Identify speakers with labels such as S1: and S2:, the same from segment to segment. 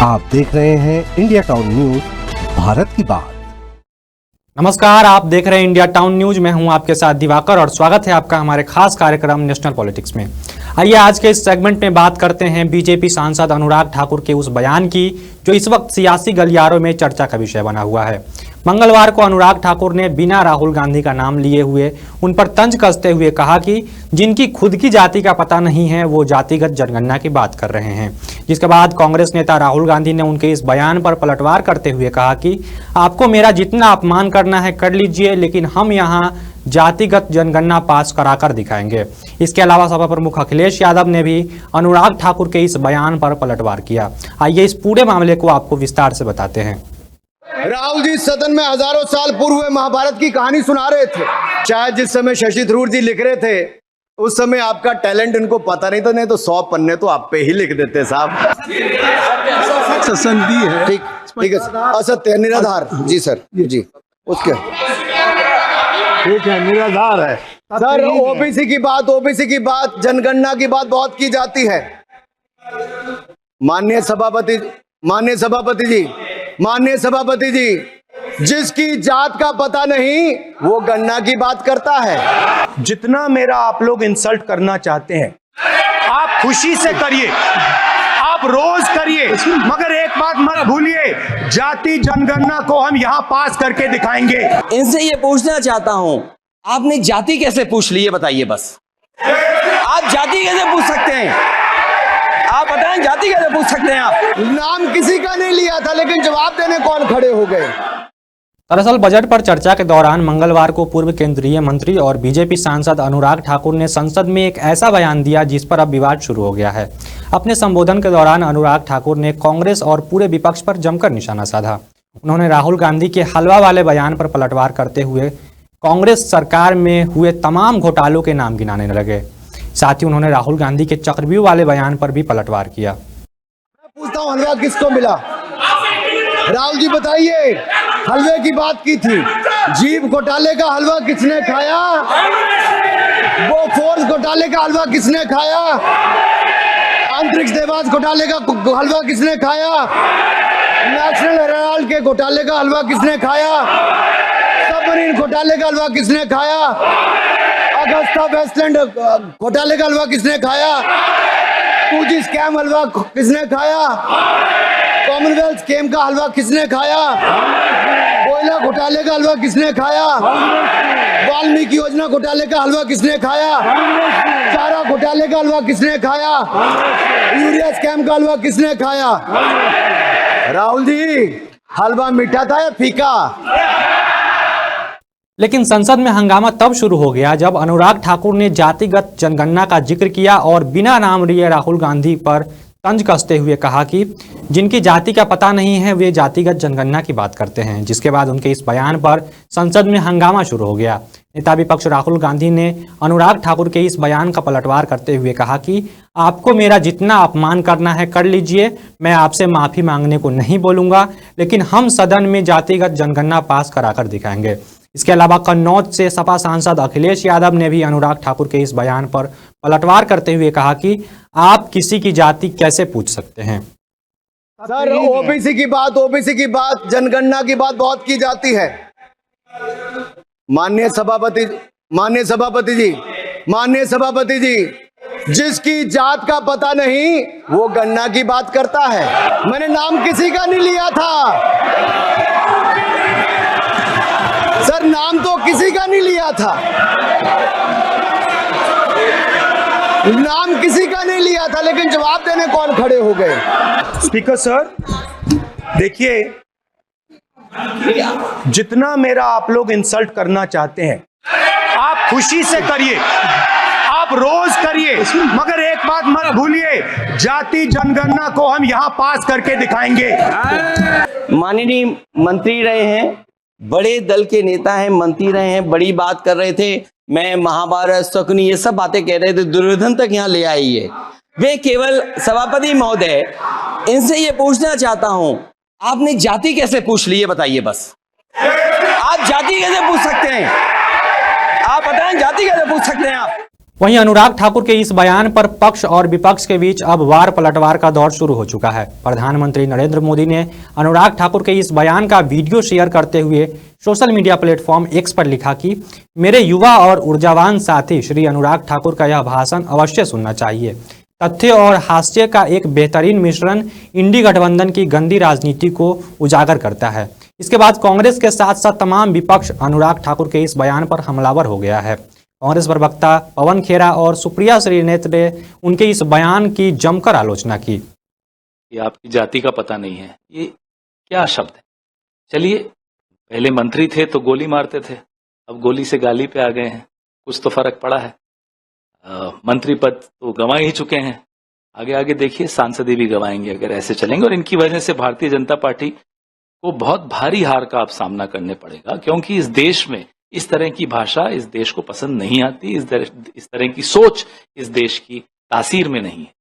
S1: आप देख रहे हैं इंडिया टाउन न्यूज, भारत की बात।
S2: नमस्कार, आप देख रहे हैं इंडिया टाउन न्यूज। मैं हूं आपके साथ दिवाकर और स्वागत है आपका हमारे खास कार्यक्रम नेशनल पॉलिटिक्स में। आइए आज के इस सेगमेंट में बात करते हैं बीजेपी सांसद अनुराग ठाकुर के उस बयान की जो इस वक्त सियासी गलियारों में चर्चा का विषय बना हुआ है। मंगलवार को अनुराग ठाकुर ने बिना राहुल गांधी का नाम लिए हुए उन पर तंज कसते हुए कहा कि जिनकी खुद की जाति का पता नहीं है वो जातिगत जनगणना की बात कर रहे हैं। जिसके बाद कांग्रेस नेता राहुल गांधी ने उनके इस बयान पर पलटवार करते हुए कहा कि आपको मेरा जितना अपमान करना है कर लीजिए, लेकिन हम यहाँ जातिगत जनगणना पास कराकर दिखाएंगे। इसके अलावा सपा प्रमुख अखिलेश यादव ने भी अनुराग ठाकुर के इस बयान पर पलटवार किया। आइए इस पूरे मामले को आपको विस्तार से बताते हैं।
S3: राहुल जी सदन में हजारों साल पूर्व हुए महाभारत की कहानी सुना रहे थे। शायद जिस समय शशि थरूर जी लिख रहे थे उस समय आपका टैलेंट इनको पता नहीं था, नहीं तो 100 पन्ने तो आप पे ही लिख देते साहब। ठीक है, असत्य निराधार जी सर जी उसके
S4: ठीक है, निराधार है
S3: सर। ओबीसी की बात जनगणना की बात बहुत की जाती है। माननीय सभापति जी, जिसकी जात का पता नहीं वो गणना की बात करता है।
S4: जितना मेरा आप लोग इंसल्ट करना चाहते हैं आप खुशी से करिए, आप रोज करिए, मगर एक बात मत भूलिए, जाति जनगणना को हम यहाँ पास करके दिखाएंगे।
S5: इनसे ये पूछना चाहता हूं, आपने जाति कैसे पूछ ली, ये बताइए बस। आप जाति कैसे पूछ सकते हैं? आप बताएं, जाति कैसे पूछ सकते हैं आप?
S3: नाम किसी का नहीं लिया था, लेकिन जवाब देने कौन खड़े हो गए।
S2: दरअसल बजट पर चर्चा के दौरान मंगलवार को पूर्व केंद्रीय मंत्री और बीजेपी सांसद अनुराग ठाकुर ने संसद में एक ऐसा बयान दिया जिस पर अब विवाद शुरू हो गया है। अपने संबोधन के दौरान अनुराग ठाकुर ने कांग्रेस और पूरे विपक्ष पर जमकर निशाना साधा। उन्होंने राहुल गांधी के हलवा वाले बयान पर पलटवार करते हुए कांग्रेस सरकार में हुए तमाम घोटालों के नाम गिनाने लगे। साथ ही उन्होंने राहुल गांधी के चक्रव्यूह वाले बयान पर भी पलटवार किया।
S3: पूछता हूँ, हलवा किसको मिला? राहुल जी बताइए, हलवे की बात की थी। जीभ घोटाले का हलवा किसने खाया? वो फोर्स घोटाले का हलवा किसने खाया? अंतरिक्ष देवास घोटाले का हलवा किसने खाया? नेशनल हेराल्ड के घोटाले का हलवा किसने खाया? सबमरीन घोटाले का हलवा किसने खाया? अगस्ता वेस्टलैंड घोटाले का हलवा किसने खाया? 2G स्कैम हलवा किसने खाया? कॉमनवेल्थ स्कीम का हलवा किसने खाया? कोयला घोटाले का हलवा किसने खाया? वाल्मीकि योजना घोटाले का हलवा किसने खाया? चारा घोटाले का हलवा किसने खाया? यूरिया स्कैम का हलवा किसने खाया? राहुल जी, हलवा मीठा था या फीका?
S2: लेकिन संसद में हंगामा तब शुरू हो गया जब अनुराग ठाकुर ने जातिगत जनगणना का जिक्र किया और बिना नाम लिए राहुल गांधी पर तंज कसते हुए कहा कि जिनकी जाति का पता नहीं है वे जातिगत जनगणना की बात करते हैं। जिसके बाद उनके इस बयान पर संसद में हंगामा शुरू हो गया। नेता विपक्ष राहुल गांधी ने अनुराग ठाकुर के इस बयान का पलटवार करते हुए कहा कि आपको मेरा जितना अपमान करना है कर लीजिए, मैं आपसे माफी मांगने को नहीं बोलूंगा, लेकिन हम सदन में जातिगत जनगणना पास कराकर दिखाएंगे। इसके अलावा कन्नौज से सपा सांसद अखिलेश यादव ने भी अनुराग ठाकुर के इस बयान पर पलटवार करते हुए कहा कि आप किसी की जाति कैसे पूछ सकते हैं।
S3: सर, ओबीसी की बात जनगणना की बात बहुत की जाती है। माननीय सभापति जी, जिसकी जात का पता नहीं वो गणना की बात करता है। मैंने नाम किसी का नहीं लिया था सर, नाम तो किसी का नहीं लिया था, नाम किसी का नहीं लिया था, लेकिन जवाब देने कौन खड़े हो गए।
S4: स्पीकर सर, देखिए, जितना मेरा आप लोग इंसल्ट करना चाहते हैं आप खुशी से करिए, आप रोज करिए, मगर एक बात मत भूलिए, जाति जनगणना को हम यहाँ पास करके दिखाएंगे।
S5: माननीय मंत्री रहे हैं, बड़े दल के नेता हैं, मंत्री रहे हैं, बड़ी बात कर रहे थे। मैं महाभारत, शकुनी, ये सब बातें कह रहे थे, दुर्योधन तक यहाँ ले आई है। वे केवल सभापति महोदय, इनसे ये पूछना चाहता हूं, आपने जाति कैसे पूछ ली, ये बताइए बस। आप जाति कैसे पूछ सकते हैं? आप बताएं, जाति कैसे पूछ सकते हैं आप?
S2: वहीं अनुराग ठाकुर के इस बयान पर पक्ष और विपक्ष के बीच अब वार पलटवार का दौर शुरू हो चुका है। प्रधानमंत्री नरेंद्र मोदी ने अनुराग ठाकुर के इस बयान का वीडियो शेयर करते हुए सोशल मीडिया प्लेटफॉर्म एक्स पर लिखा कि मेरे युवा और ऊर्जावान साथी श्री अनुराग ठाकुर का यह भाषण अवश्य सुनना चाहिए। तथ्य और हास्य का एक बेहतरीन मिश्रण इंडी गठबंधन की गंदी राजनीति को उजागर करता है। इसके बाद कांग्रेस के साथ साथ तमाम विपक्ष अनुराग ठाकुर के इस बयान पर हमलावर हो गया है। कांग्रेस प्रवक्ता पवन खेरा और सुप्रिया श्रीनेत ने उनके इस बयान की जमकर आलोचना की।
S6: ये आपकी जाति का पता नहीं है, ये क्या शब्द है? चलिए, पहले मंत्री थे तो गोली मारते थे, अब गोली से गाली पे आ गए हैं, कुछ तो फर्क पड़ा है। मंत्री पद तो गंवा ही चुके हैं, आगे आगे देखिए सांसदी भी गंवाएंगे अगर ऐसे चलेंगे। और इनकी वजह से भारतीय जनता पार्टी को बहुत भारी हार का आप सामना करने पड़ेगा, क्योंकि इस देश में इस तरह की भाषा इस देश को पसंद नहीं आती, इस तरह की सोच इस देश की तासीर में नहीं है।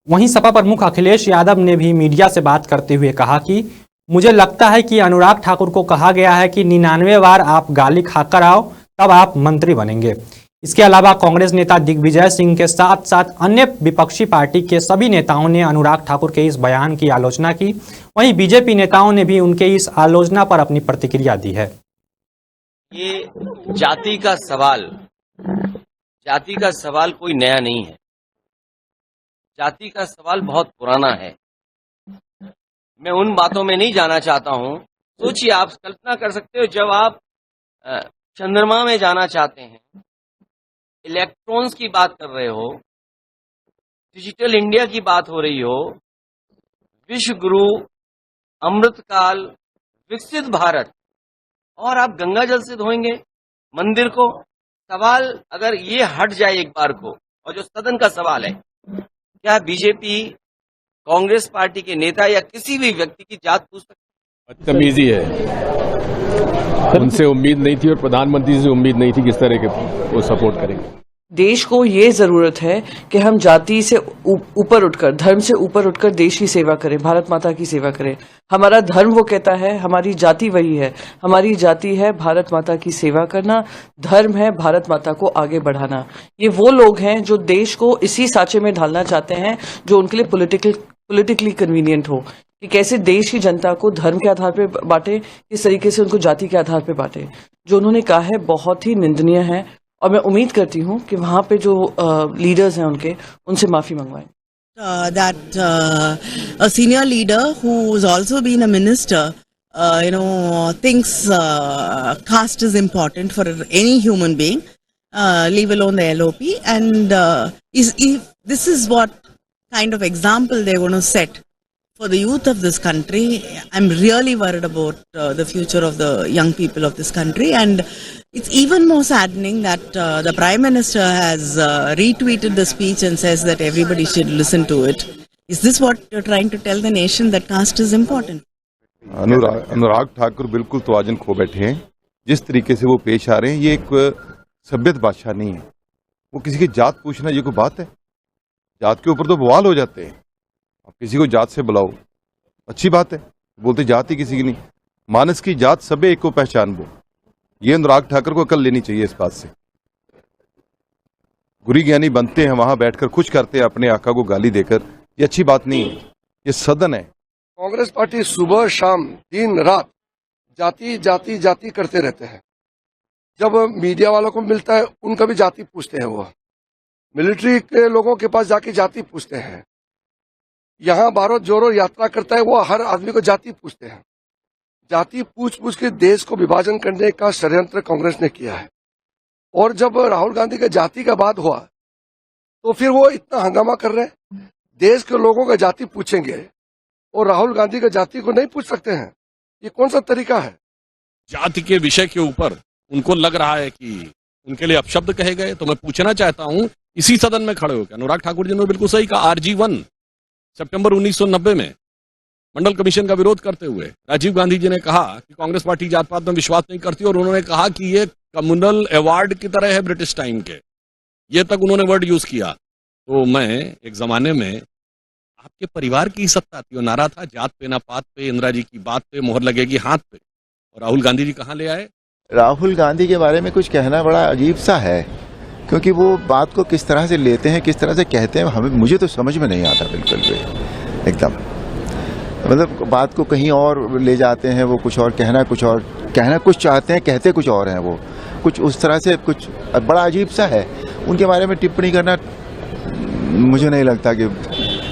S2: वहीं सपा प्रमुख अखिलेश यादव ने भी मीडिया से बात करते हुए कहा कि मुझे लगता है कि अनुराग ठाकुर को कहा गया है कि 99 बार आप गाली खाकर आओ तब आप मंत्री बनेंगे। इसके अलावा कांग्रेस नेता दिग्विजय सिंह के साथ साथ अन्य विपक्षी पार्टी के सभी नेताओं ने अनुराग ठाकुर के इस बयान की आलोचना की। वहीं बीजेपी नेताओं ने भी उनके इस आलोचना पर अपनी प्रतिक्रिया दी है।
S5: ये जाति का सवाल कोई नया नहीं है। जाति का सवाल बहुत पुराना है। मैं उन बातों में नहीं जाना चाहता हूं। सोचिए, आप कल्पना कर सकते हो, जब आप चंद्रमा में जाना चाहते हैं, इलेक्ट्रॉन्स की बात कर रहे हो, डिजिटल इंडिया की बात हो रही हो, विश्व गुरु, अमृतकाल, विकसित भारत, और आप गंगा जल से धोएंगे मंदिर को। सवाल अगर ये हट जाए एक बार को, और जो सदन का सवाल है, क्या बीजेपी कांग्रेस पार्टी के नेता या किसी भी व्यक्ति की जात पूछ सकते?
S7: बदतमीजी है। उनसे उम्मीद नहीं थी और प्रधानमंत्री से उम्मीद नहीं थी किस तरह के वो सपोर्ट करेंगे।
S8: देश को ये जरूरत है कि हम जाति से ऊपर उठकर, धर्म से ऊपर उठकर देश की सेवा करें, भारत माता की सेवा करें। हमारा धर्म वो कहता है, हमारी जाति वही है। हमारी जाति है भारत माता की सेवा करना, धर्म है भारत माता को आगे बढ़ाना। ये वो लोग हैं जो देश को इसी सांचे में ढालना चाहते हैं जो उनके लिए पॉलिटिकली कन्वीनियंट हो, कि कैसे देश की जनता को धर्म के आधार पर बांटे, किस तरीके से उनको जाति के आधार पर बांटे। जो उन्होंने कहा है बहुत ही निंदनीय है, और मैं उम्मीद करती हूँ कि वहाँ पे जो लीडर्स हैं उनसे माफी मंगवाएं।
S9: That a senior leader who's also been a minister, thinks caste is important for any human being, leave alone the LOP, and if this is what kind of example they're going to set for the youth of this country, I'm really worried about the future of the young people of this country. And it's even more saddening that the Prime Minister has retweeted the speech and says that everybody should listen to it. Is this what you're trying to tell the nation, that caste is important?
S10: Anurag Thakur बिल्कुल तवाज़ुन खो बैठे हैं। जिस तरीके से वो पेश आ रहे हैं, ये एक सभ्यत बादशाह नहीं है। वो किसी की जात पूछना ये कोई बात है? जात के ऊपर तो बवाल हो जाते हैं। आप किसी को जात से बुलाओ, अच्छी बात है, बोलते जात ही किसी की नहीं। मानस की जात सबे एक को पहचान वो। ये अनुराग ठाकुर को अकल लेनी चाहिए इस बात से। गुरी ज्ञानी बनते हैं, वहां बैठकर खुश करते हैं अपने आका को गाली देकर, ये अच्छी बात नहीं है। ये सदन है।
S11: कांग्रेस पार्टी सुबह शाम दिन रात जाति जाति जाति करते रहते हैं। जब मीडिया वालों को मिलता है उनका भी जाति पूछते हैं। वो मिलिट्री के लोगों के पास जाके जाति पूछते हैं। यहाँ भारत जोड़ो यात्रा करता है, वो हर आदमी को जाति पूछते हैं। जाति पूछ के देश को विभाजन करने का षड्यंत्र कांग्रेस ने किया है। और जब राहुल गांधी का जाति का बात हुआ तो फिर वो इतना हंगामा कर रहे हैं। देश के लोगों का जाति पूछेंगे और राहुल गांधी का जाति को नहीं पूछ सकते हैं, ये कौन सा तरीका है?
S7: जाति के विषय के ऊपर उनको लग रहा है कि उनके लिए अपशब्द कहे गए। तो मैं पूछना चाहता हूं, इसी सदन में खड़े होकर अनुराग ठाकुर जी ने बिल्कुल सही कहा। RG1 सितंबर 1990 में मंडल कमीशन का विरोध करते हुए राजीव गांधी जी ने कहा कि कांग्रेस पार्टी जात पात में विश्वास नहीं करती, और उन्होंने कहा कि ये कम्युनल अवार्ड की तरह है ब्रिटिश टाइम के। ये तक उन्होंने वर्ड यूज किया। तो मैं एक जमाने में आपके परिवार की सत्ता थी, और नारा था जात पे ना पात पे, इंदिरा जी की बात पे मोहर लगेगी हाथ पे। और राहुल गांधी जी कहां ले आए?
S12: राहुल गांधी के बारे में कुछ कहना बड़ा अजीब सा है। क्योंकि वो बात को किस तरह से लेते हैं, किस तरह से कहते हैं, हमें मुझे तो समझ में नहीं आता बिल्कुल भी एकदम। मतलब बात को कहीं और ले जाते हैं, वो कुछ और कहना कुछ चाहते हैं, कहते कुछ और हैं, वो कुछ उस तरह से कुछ बड़ा अजीब सा है। उनके बारे में टिप्पणी करना मुझे नहीं लगता कि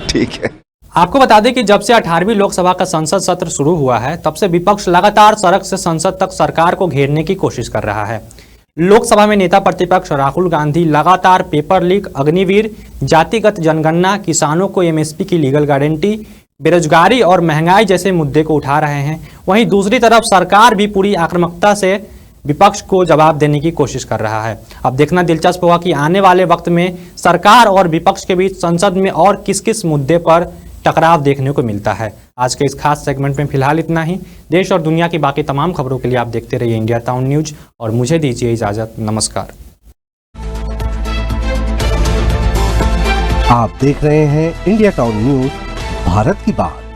S12: ठीक है।
S2: आपको बता दें कि जब से 18वीं लोकसभा का संसद सत्र शुरू हुआ है, तब से विपक्ष लगातार सड़क से संसद तक सरकार को घेरने की कोशिश कर रहा है। लोकसभा में नेता प्रतिपक्ष राहुल गांधी लगातार पेपर लीक, अग्निवीर, जातिगत जनगणना, किसानों को एमएसपी की लीगल गारंटी, बेरोजगारी और महंगाई जैसे मुद्दे को उठा रहे हैं। वहीं दूसरी तरफ सरकार भी पूरी आक्रामकता से विपक्ष को जवाब देने की कोशिश कर रहा है। अब देखना दिलचस्प होगा कि आने वाले वक्त में सरकार और विपक्ष के बीच संसद में और किस किस मुद्दे पर टकराव देखने को मिलता है। आज के इस खास सेगमेंट में फिलहाल इतना ही। देश और दुनिया की बाकी तमाम खबरों के लिए आप देखते रहिए इंडिया टाउन न्यूज और मुझे दीजिए इजाजत। नमस्कार।
S1: आप देख रहे हैं इंडिया टाउन न्यूज, भारत की बात।